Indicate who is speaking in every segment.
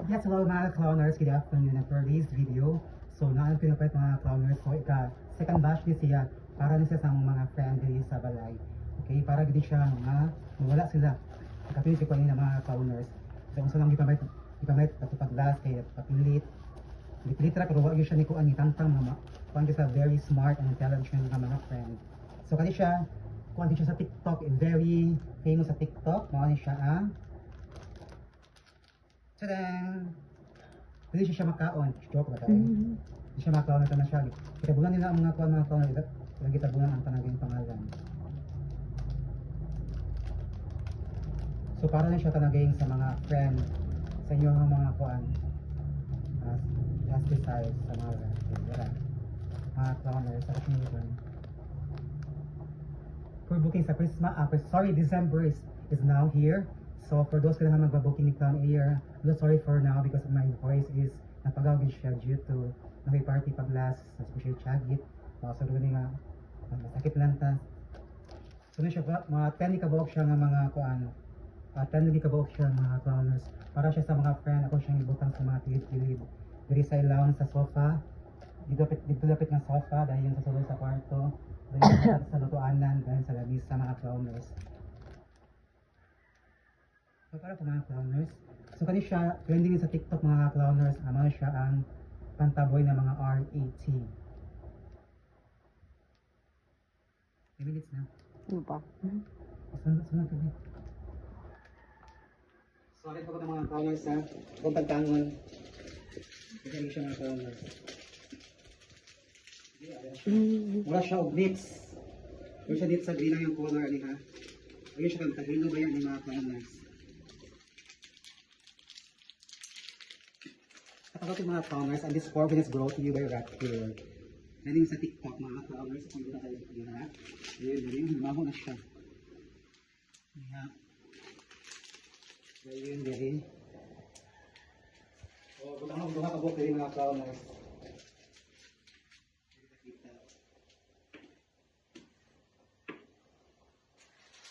Speaker 1: Yes, hello mga clowners, good afternoon na for this video. So, naan pinapait mga clowners. So, second batch ni siya para na siya sa mga friend diri sa balay. Okay, para gid siya mga mawala sila. Kapili ko ng mga clowners. So, unsa lang gipamait patupag last kay papilit. Dipilit ra pero wag siya ni kuan ni tantang mga kuan sa very smart and intelligent nga mga friend. So, kani siya kuan siya sa TikTok, very famous sa TikTok. Mao ni siya ang Tadang! Hindi siya makaon. Joke ba tayo? Hindi siya makaon na siya. Kitabunan nila ang mga kuwan mga kaon. Ilang kitabunan ang tanaging pangalan. So para na siya tanaging sa mga friend sa inyong mga kuwan. Justice size sa mga clowners sa kasinungan. For booking sa Christmas, December is now here. So for those na magbaboking ni Clown Air, I'm sorry for now because my voice is napagawin siya due to party pag last, especially chagit. So doon nga, masakit lang ta. So na siya, mga 10 kabawak siya nga mga kuan. 10 kabawak siya mga clowners. Para siya sa mga friend, ako siyang ibutang sa mga tilid-tilid. Diri sa ilaw sa sofa. Dito lapit ng sofa dahil yung sa sulod sa kwarto. Dahil sa lutuanan, dahil sa labis sa mga clowners. So para po mga clowners. So kani siya, trending sa TikTok mga clowners, ama siya ang pantaboy ng mga R80. 10 minutes na.
Speaker 2: Ano ba?
Speaker 1: Sunod kami. Sorry po ko ng mga clowners ha. Kung pagtangon. Kasi siya mga clowners. Wala siya og mix. Wala siya dito sa green lang yung color ni ha. Ayun siya kang tagino ba yan ni mga clowners. Kapag ito mga clowners, and this 4 minutes brought to you by Rapture. Naling sa TikTok mga clowners, kung doon na tayo sa kanila. Ayun, lumaho na siya. Ayun, ayun. O, butang na kabuk din mga clowners.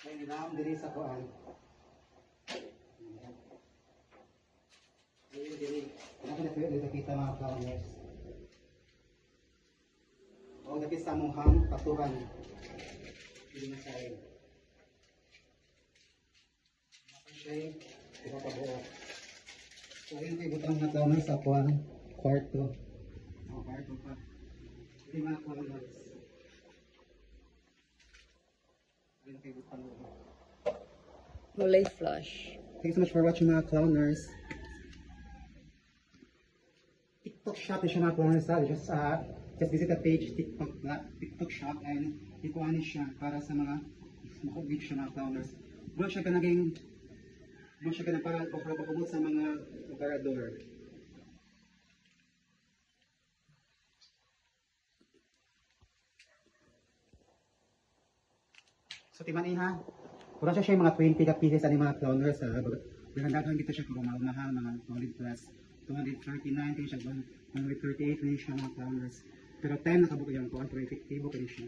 Speaker 1: Ay, nilaam din sa kuan. Ayun, ayun. Ano na kita mga clowners. O, dapit sa muhang patuhan. Hindi na siya. Maka siya, ipapabuo. So, ayun kayo butang mga clowners sa kuan. Kwarto. O, kwarto pa. Hindi mga clowners. Ayun kayo butang mga.
Speaker 2: Mulay flush.
Speaker 1: Thanks so much for watching mga clowners. TikTok shop siya mga clowners ha. Just visit the page TikTok shop and ikuha siya para sa mga makubig siya mga clowners. Doon siya ka para pagpapabot sa mga operador. So timan ha. Pura siya yung mga 20 ka pieces ani mga clowners ha. Dagan kita siya kung mahal mga 200 plus 239 kayo siya 138 kayo siya mga clowners. Pero 10 nakabuka yan po, pero efektibo kayo siya.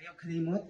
Speaker 1: Ayaw kalimot.